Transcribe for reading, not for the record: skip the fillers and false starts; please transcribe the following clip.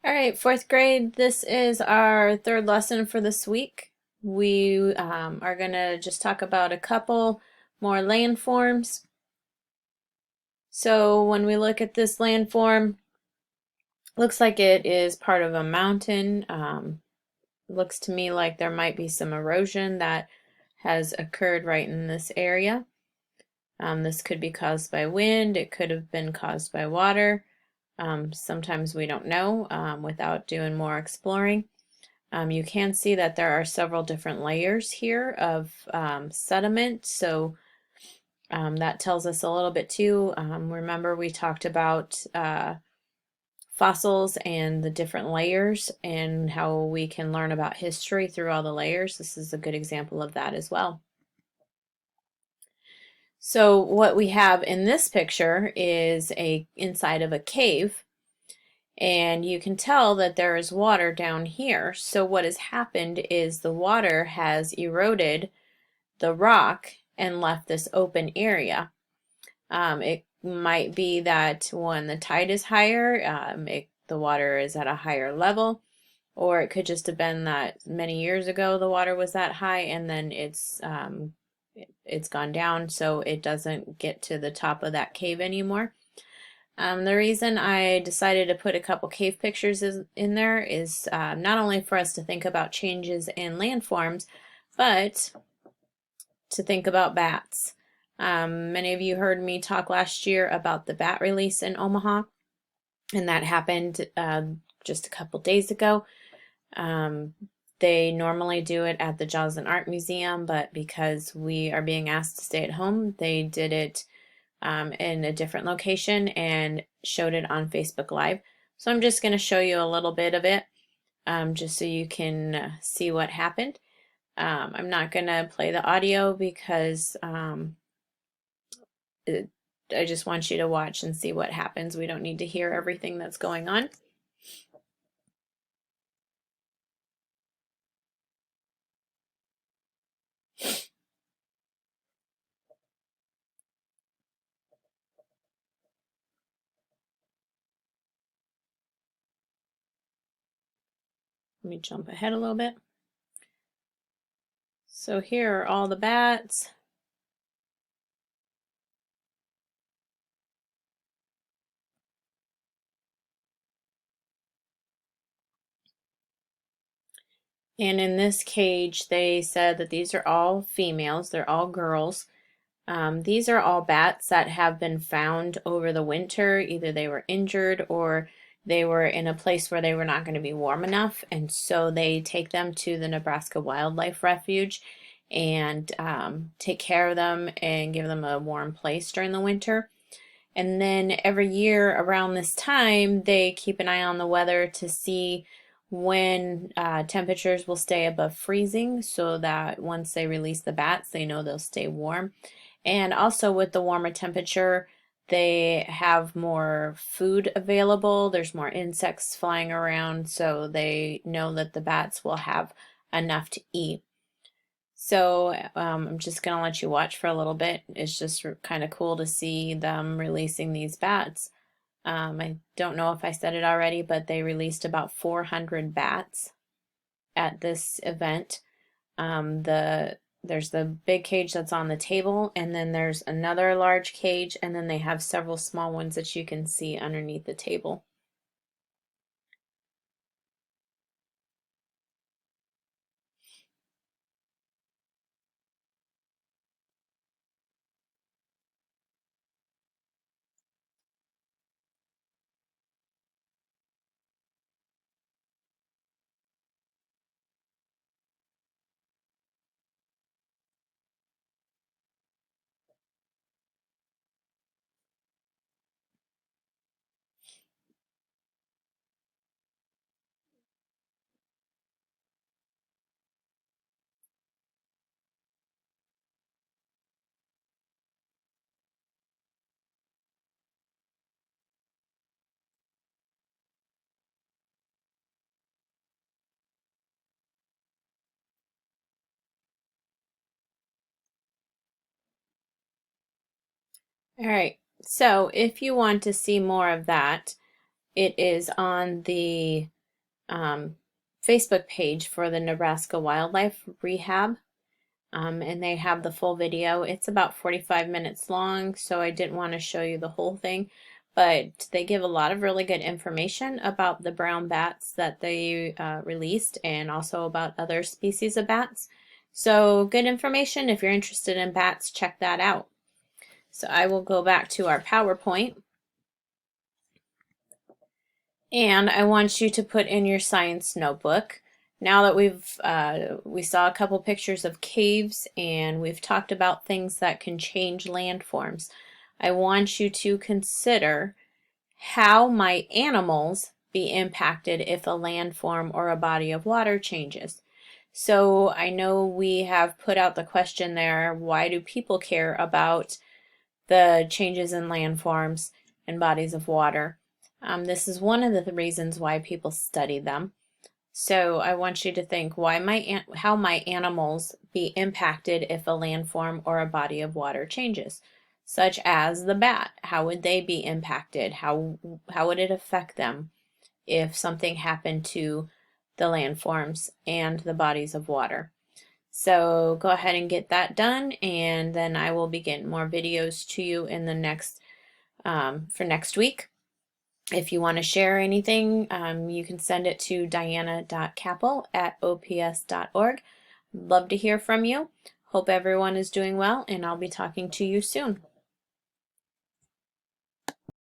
All right, fourth grade, this is our third lesson for this week. We are going to just talk about a couple more landforms. So when we look at this landform, looks like it is part of a mountain. Looks to me like there might be some erosion that has occurred right in this area. This could be caused by wind, it could have been caused by water. Sometimes we don't know without doing more exploring. You can see that there are several different layers here of sediment, so that tells us a little bit too. Remember we talked about fossils and the different layers and how we can learn about history through all the layers. This is a good example of that as well. So what we have in this picture is inside of a cave, and you can tell that there is water down here. So what has happened is the water has eroded the rock and left this open area. It might be that when the tide is higher, the water is at a higher level, or it could just have been that many years ago the water was that high and then it's gone down, so it doesn't get to the top of that cave anymore. The reason I decided to put a couple cave pictures in there is not only for us to think about changes in landforms, but to think about bats. Many of you heard me talk last year about the bat release in Omaha, and that happened just a couple days ago. They normally do it at the Joslyn Art Museum, but because we are being asked to stay at home, they did it in a different location and showed it on Facebook Live. So I'm just going to show you a little bit of it just so you can see what happened. I'm not going to play the audio because I just want you to watch and see what happens. We don't need to hear everything that's going on. Let me jump ahead a little bit. So here are all the bats. And in this cage, they said that these are all females, they're all girls. These are all bats that have been found over the winter. Either they were injured or they were in a place where they were not going to be warm enough. And so they take them to the Nebraska Wildlife Refuge and take care of them and give them a warm place during the winter. And then every year around this time, they keep an eye on the weather to see when temperatures will stay above freezing so that once they release the bats, they know they'll stay warm. And also with the warmer temperature, they have more food available. There's more insects flying around, so they know that the bats will have enough to eat. So I'm just going to let you watch for a little bit. It's just kind of cool to see them releasing these bats. I don't know if I said it already, but they released about 400 bats at this event. There's the big cage that's on the table, and then there's another large cage, and then they have several small ones that you can see underneath the table. All right, so if you want to see more of that, It is on the Facebook page for the Nebraska Wildlife Rehab. And they have the full video. It's about 45 minutes long, so I didn't want to show you the whole thing, but they give a lot of really good information about the brown bats that they released, and also about other species of bats. So good information. If you're interested in bats, check that out. So I will go back to our PowerPoint. And I want you to put in your science notebook. Now that we saw a couple pictures of caves and we've talked about things that can change landforms, I want you to consider, how might animals be impacted if a landform or a body of water changes? So I know we have put out the question there, why do people care about the changes in landforms and bodies of water? This is one of the reasons why people study them. So I want you to think, how might animals be impacted if a landform or a body of water changes? Such as the bat, how would they be impacted? How would it affect them if something happened to the landforms and the bodies of water? So go ahead and get that done, and then I will be getting more videos to you in the next for next week. If you want to share anything, you can send it to diana.capel@ops.org. Love to hear from you. Hope everyone is doing well, and I'll be talking to you soon.